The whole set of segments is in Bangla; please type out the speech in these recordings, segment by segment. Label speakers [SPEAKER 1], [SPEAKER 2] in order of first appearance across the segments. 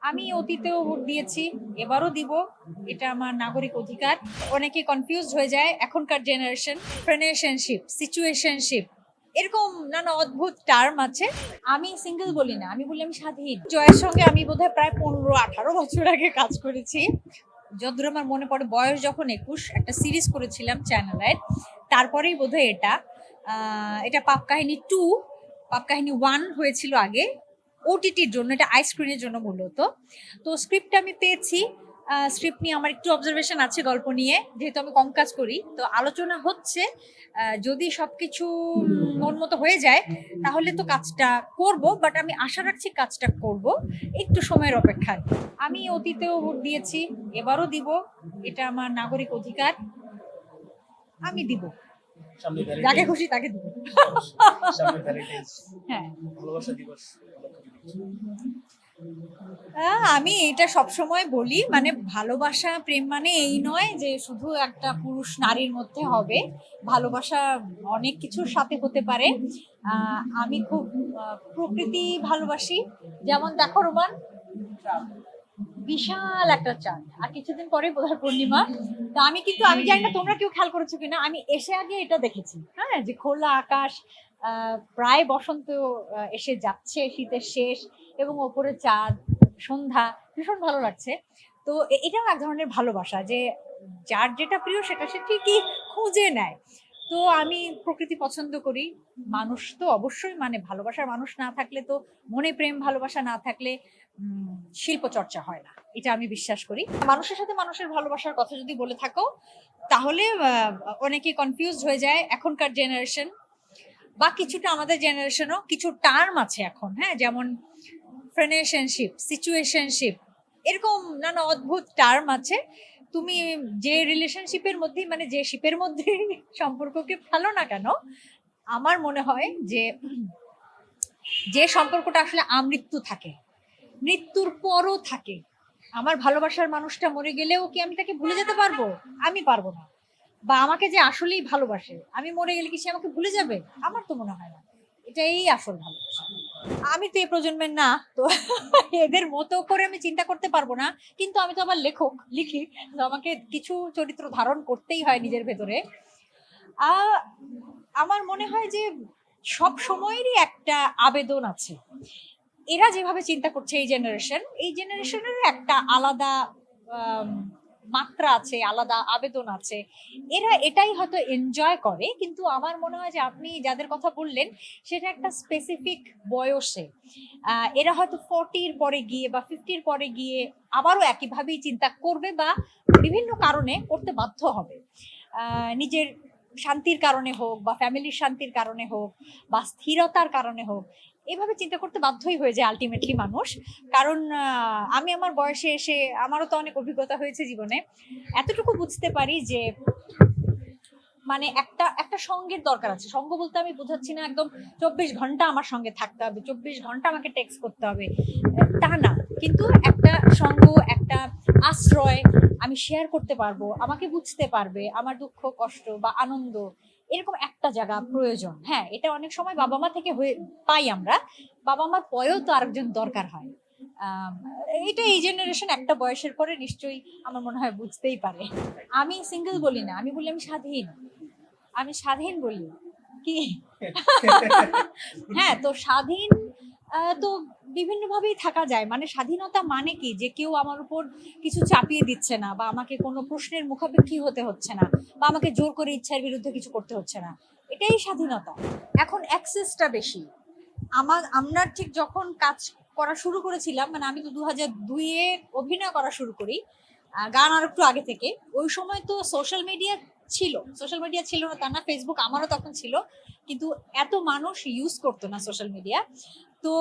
[SPEAKER 1] আমি অতীতেও ভোট দিয়েছি, এবারও দিব। এটা আমার নাগরিক অধিকার। অনেকে কনফিউজড হয়ে যায় এখনকার জেনারেশন। ফ্রেন্ডশিপ, সিচুয়েশনশিপ, এরকম নানা অদ্ভুত টার্ম আছে। আমি সিঙ্গেল বলি না, আমি বলি আমি স্বাধীন। জয়ের সঙ্গে আমি বোধহয় প্রায় 15-18 বছর আগে কাজ করেছি। যতদূর আমার মনে পড়ে, বয়স যখন 21, একটা সিরিজ করেছিলাম চ্যানেলের। তারপরেই বোধহয় এটা পাপ কাহিনী 2, পাপ কাহিনী 1 হয়েছিল আগে ওটিটির জন্য, এটা আইস্ক্রিনের জন্য মূলত। তো স্ক্রিপ্টটা আমি পেয়েছি। স্ক্রিপ্ট নিয়ে আমার একটু অবজারভেশন আছে, গল্প নিয়ে, যেহেতু আমি কম কাজ করি। তো আলোচনা হচ্ছে, যদি সবকিছু মন মতো হয়ে যায় তাহলে তো কাজটা করব, বাট আমি আশা রাখছি কাজটা করব একটু সময়ের অপেক্ষায়। আমি অতীতেও ভোট দিয়েছি, এবারও দিব। এটা আমার নাগরিক অধিকার। আমি দিব,
[SPEAKER 2] সামনে
[SPEAKER 1] যাকে
[SPEAKER 2] ভ্যালেন্টাইন্স
[SPEAKER 1] খুশি তাকে দিব।
[SPEAKER 2] সামনে ভ্যালেন্টাইন্স
[SPEAKER 1] হ্যাঁ,
[SPEAKER 2] ভালোবাসা দিবস উপলক্ষে
[SPEAKER 1] আমি এটা সবসময় বলি, মানে ভালোবাসা প্রেম মানে এই নয় যে শুধু একটা পুরুষ নারীর মধ্যে হবে। ভালোবাসা অনেক কিছুর সাথে হতে পারে। আমি খুব প্রকৃতি ভালোবাসি। যেমন দেখো রোমান, বিশাল একটা চাঁদ, আর কিছুদিন পরে বোধহয় পূর্ণিমা। তো আমি জানি না তোমরা কেউ খেয়াল করেছো কিনা, আমি এসে আগে এটা দেখেছি, হ্যাঁ, যে খোলা আকাশ, প্রায় বসন্ত এসে যাচ্ছে, শীতের শেষ, এবং ওপরে চাঁদ, সন্ধ্যা, ভীষণ ভালো লাগছে। তো এটাও এক ধরনের ভালোবাসা, যে যার যেটা প্রিয় সেটা সে ঠিকই খুঁজে নেয়। তো আমি প্রকৃতি পছন্দ করি। মানুষ তো অবশ্যই, মানে ভালোবাসার মানুষ না থাকলে তো, মনে প্রেম ভালোবাসা না থাকলে শিল্প চর্চা হয় না, এটা আমি বিশ্বাস করি। মানুষের সাথে মানুষের ভালোবাসার কথা যদি বলে থাকো, তাহলে অনেকে কনফিউজড হয়ে যায় এখনকার জেনারেশন, বা কিছুটা আমাদের জেনারেশনও। কিছু টার্ম আছে এখন, হ্যাঁ, যেমন ফ্রেন্ডশিপ, সিচুয়েশনশিপ, এরকম নানা অদ্ভুত টার্ম আছে। তুমি যে রিলেশনশিপের মধ্যে, মানে যে শিপের মধ্যে সম্পর্ককে ফেলো না কেন, আমার মনে হয় যে যে সম্পর্কটা আসলে আমৃত্যু থাকে, মৃত্যুর পরও থাকে। আমার ভালোবাসার মানুষটা মরে গেলেও কি আমি তাকে ভুলে যেতে পারবো? আমি পারবো না। বা আমাকে যে আসলেই ভালোবাসে, আমি মরে গেলে কি সে আমাকে ভুলে যাবে? আমার তো মনে হয় না। এটাই আসল ভালোবাসা। আমি তো এই প্রজন্মের না, তো এদের মতো করে আমি চিন্তা করতে পারবো না। কিন্তু আমি তো আবার লেখক, লিখি। তো আমাকে কিছু চরিত্র ধারণ করতেই হয় নিজের ভেতরে। আহ আমার মনে হয় যে সব সময়েরই একটা আবেদন আছে। এরা যেভাবে চিন্তা করছে, এই জেনারেশনের একটা আলাদা আম, মাত্রা আছে, আলাদা আবেদন আছে। এরা এটাই হয়তো এনজয় করে, কিন্তু আমার মনে হয় যে আপনি যাদের কথা বললেন, সেটা একটা স্পেসিফিক বয়সে। এরা হয়তো 40-র পরে গিয়ে বা 50-র পরে গিয়ে আবারও একইভাবেই চিন্তা করবে, বা বিভিন্ন কারণে করতে বাধ্য হবে। নিজের শান্তির কারণে হোক, বা ফ্যামিলির শান্তির কারণে হোক, বা স্থিরতার কারণে হোক, এভাবে চিন্তা করতে বাধ্যই হয়ে যায় আলটিমেটলি মানুষ। কারণ আমি আমার বয়সে এসে, আমারও তো অনেক অভিজ্ঞতা হয়েছে জীবনে, এতটুকু বুঝতে পারি যে মানে একটা একটা সঙ্গের দরকার আছে। সঙ্গ বলতে আমি বোঝাচ্ছি না একদম 24 ঘন্টা আমার সঙ্গে থাকতে হবে, 24 ঘন্টা আমাকে টেক্সট করতে হবে, তা না। কিন্তু একটা সঙ্গ, একটা আশ্রয়, আমি শেয়ার করতে পারবো, আমাকে বুঝতে পারবে, আমার দুঃখ কষ্ট বা আনন্দ, এরকম একটা জায়গা প্রয়োজন। হ্যাঁ, এটা অনেক সময় বাবা মা থেকে হয়ে পাই আমরা, বাবা মার পরেও তো আরেকজন দরকার হয়। আম, এটা এই জেনারেশন একটা বয়সের পরে নিশ্চয়ই আমার মনে হয় বুঝতেই পারে। আমি সিঙ্গেল বলি না, আমি বলি আমি স্বাধীন। আমি স্বাধীন বলি কি। হ্যাঁ, তো স্বাধীন, তো বিভিন্ন ভাবেই থাকা যায়। মানে স্বাধীনতা মানে কি, যে কেউ আমার উপর কিছু চাপিয়ে দিচ্ছে না, বা আমাকে কোনো প্রশ্নের মুখাপেক্ষী হতে হচ্ছে না, বা আমাকে জোর করে ইচ্ছার বিরুদ্ধে কিছু করতে হচ্ছে না। এটাই স্বাধীনতা। এখন অ্যাক্সেসটা বেশি। আমরা ঠিক যখন কাজ করা শুরু করেছিলাম, মানে আমি তো 2002-এ অভিনয় করা শুরু করি, গান আর একটু আগে থেকে। ওই সময় তো সোশ্যাল মিডিয়া ছিল না তা না, ফেসবুক আমারও তখন ছিল, কিন্তু এত মানুষ ইউজ করতো না সোশ্যাল মিডিয়া। তো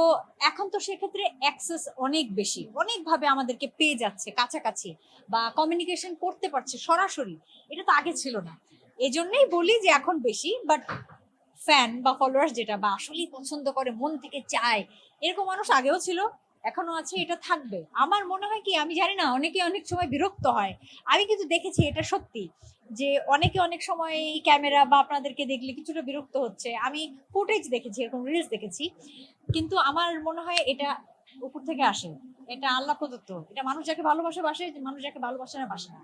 [SPEAKER 1] এখন তো সেক্ষেত্রে অ্যাক্সেস অনেক বেশি, অনেকভাবে আমাদেরকে পেয়ে যাচ্ছে কাছাকাছি, বা কমিউনিকেশন করতে পারছে সরাসরি। এটা তো আগে ছিল না। এজন্যই বলি যে এখন বেশি। বাট ফ্যান বা ফলোয়ার্স যেটা, বা আসলেই পছন্দ করে, মন থেকে চায়, এরকম মানুষ আগেও ছিল, এখনো আছে, এটা থাকবে। আমার মনে হয় কি, আমি জানি না, অনেকে অনেক সময় বিরক্ত হয়। আমি কিন্তু দেখেছি এটা সত্যি, যে অনেকে অনেক সময় এই ক্যামেরা বা আপনাদেরকে দেখলে কিছুটা বিরক্ত হচ্ছে। আমি ফুটেজ দেখেছি, এরকম রিলস দেখেছি। কিন্তু আমার মনে হয় এটা উপর থেকে আসে, এটা আল্লাহ প্রদত্ত, এটা মানুষ যাকে ভালোবাসে বাসে, মানুষ যাকে ভালোবাসে না বাসে না।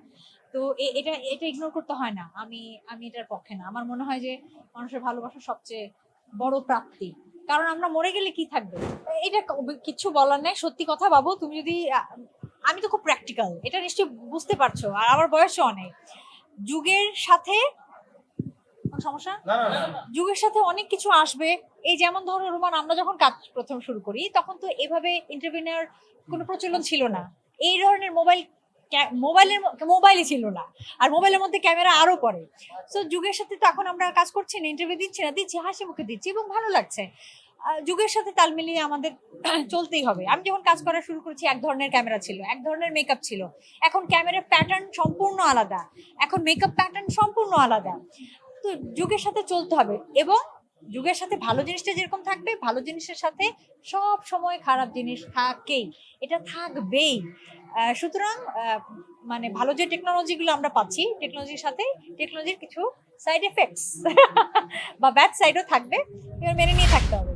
[SPEAKER 1] তো এটা এটা ইগনোর করতে হয় না। আমি আমি এটার পক্ষে না। আমার মনে হয় যে মানুষের ভালোবাসা সবচেয়ে বড় প্রাপ্তি। কারণ আমরা মরে গেলে কি থাকবে, এটা কিছু বলার নেই। সত্যি কথা বাবু, তুমি যদি আমি তো খুব প্র্যাকটিক্যাল, এটা নিশ্চয়ই বুঝতে পারছো, আর আমার বয়সও অনেক। যুগের সাথে কোনো সমস্যা,
[SPEAKER 2] না না না
[SPEAKER 1] যুগের সাথে অনেক কিছু আসবে। এই যেমন ধরো রোমান, আমরা যখন কাজ প্রথম শুরু করি তখন তো এভাবে ইন্টারভিউ নেওয়ার কোনো প্রচলন ছিল না। এই ধরনের মোবাইলই ছিল না, আর মোবাইলের মধ্যে ক্যামেরা আরো পরে। সো যুগের সাথে তো এখন আমরা কাজ করছি না, ইন্টারভিউ দিচ্ছি না, দিচ্ছি হাসি মুখে দিচ্ছি এবং ভালো লাগছে। যুগের সাথে তাল মিলিয়ে আমাদের চলতেই হবে। আমি যখন কাজ করা শুরু করেছি এক ধরনের ক্যামেরা ছিল, এক ধরনের মেকআপ ছিল। এখন ক্যামেরার প্যাটার্ন সম্পূর্ণ আলাদা, এখন মেকআপ প্যাটার্ন সম্পূর্ণ আলাদা। তো যুগের সাথে চলতে হবে, এবং যুগের সাথে ভালো জিনিসটা যেরকম থাকবে, ভালো জিনিসের সাথে সব সময় খারাপ জিনিস থাকেই, এটা থাকবেই। সুতরাং মানে ভালো যে টেকনোলজিগুলো আমরা পাচ্ছি, টেকনোলজির সাথে টেকনোলজির কিছু সাইড এফেক্টস বা ব্যাড সাইডও থাকবে, এবার মেনে নিয়ে থাকতে হবে।